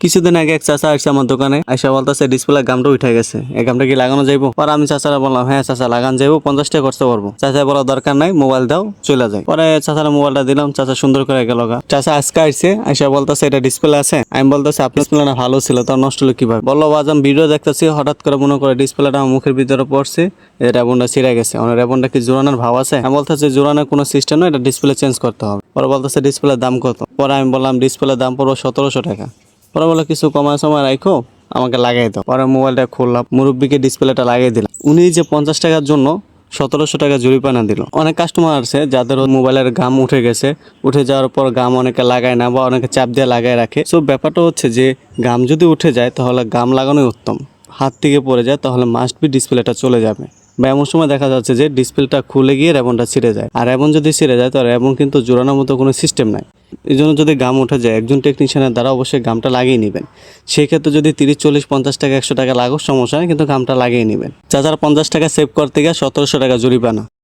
কিছুদিন আগে এক চাচা আসছে আমার দোকানে, আইসা বলতেছে ডিসপ্লে গামটা উঠে গেছে, এই গামটা কি লাগানো যাইবো? পরে আমি চাচারা বললাম হ্যাঁ চাচা লাগান যাইবো, 50 টাকা খরচ করবো। চাচা বলা দরকার নাই, মোবাইল দাও চলে যায়। পরে চাচারা মোবাইলটা দিলাম, চাচা সুন্দর করে গেল গা। চাচা আজকে আসছে, আইসা বলতেছে এটা ডিসপ্লে আছে। আমি বলতেছি আপনার ডিসপ্লে না ভালো ছিল, তার নষ্ট হলো কিভাবে? বললো বাজাম ভিডিও দেখতেছি, হঠাৎ করে মনে করে ডিসপ্লেটা আমার মুখের ভিতরে পড়ছে, এই রেবনটা ছিঁড়ে গেছে। আমার রেবনটা কি জোরানোর ভাব আছে? আমি বলতেছি জোরানোর কোনো সিস্টেম নয়, এটা ডিসপ্লে চেঞ্জ করতে হবে। পরে বলতেছে ডিসপ্লের দাম কত? পরে আমি বললাম ডিসপ্লের দাম পড়বো 1700 টাকা। পরে বলে কিছু কমায় সময় রাখো, আমাকে লাগাই দাও। পরে মোবাইলটা খুললাম, মুরব্বীকে ডিসপ্লেটা লাগিয়ে দিলাম। উনি যে 50 টাকার জন্য 1700 টাকা জরিমানা দিল। অনেক কাস্টমার আছে যাদের মোবাইলের গাম উঠে গেছে, উঠে যাওয়ার পর গাম অনেকে লাগায় না বা অনেকে চাপ দিয়ে লাগায় রাখে। সো ব্যাপারটা হচ্ছে যে গাম যদি উঠে যায় তাহলে গাম লাগানোই উত্তম। হাত থেকে পড়ে যায় তাহলে মাস্ট বি ডিসপ্লেটা চলে যাবে। বা এমন সময় দেখা যাচ্ছে যে ডিসপ্লেটা খুলে গিয়ে রেবনটা ছিঁড়ে যায়। আর রেবন যদি ছিঁড়ে যায় তো রেবন কিন্তু জোড়ানোর মতো কোনো সিস্টেম নাই। এই জন্য যদি গাম উঠে যায় একজন টেকনিশিয়ানের দ্বারা অবশ্যই গামটা লাগিয়ে নেবেন। সেই ক্ষেত্রে যদি 30, 40, 50 টাকা 100 টাকা লাগুক সমস্যা নেই, কিন্তু গামটা লাগিয়ে নেবেন। চাচার 50 টাকা সেভ করতে গিয়ে 1700 টাকা জরিমানা।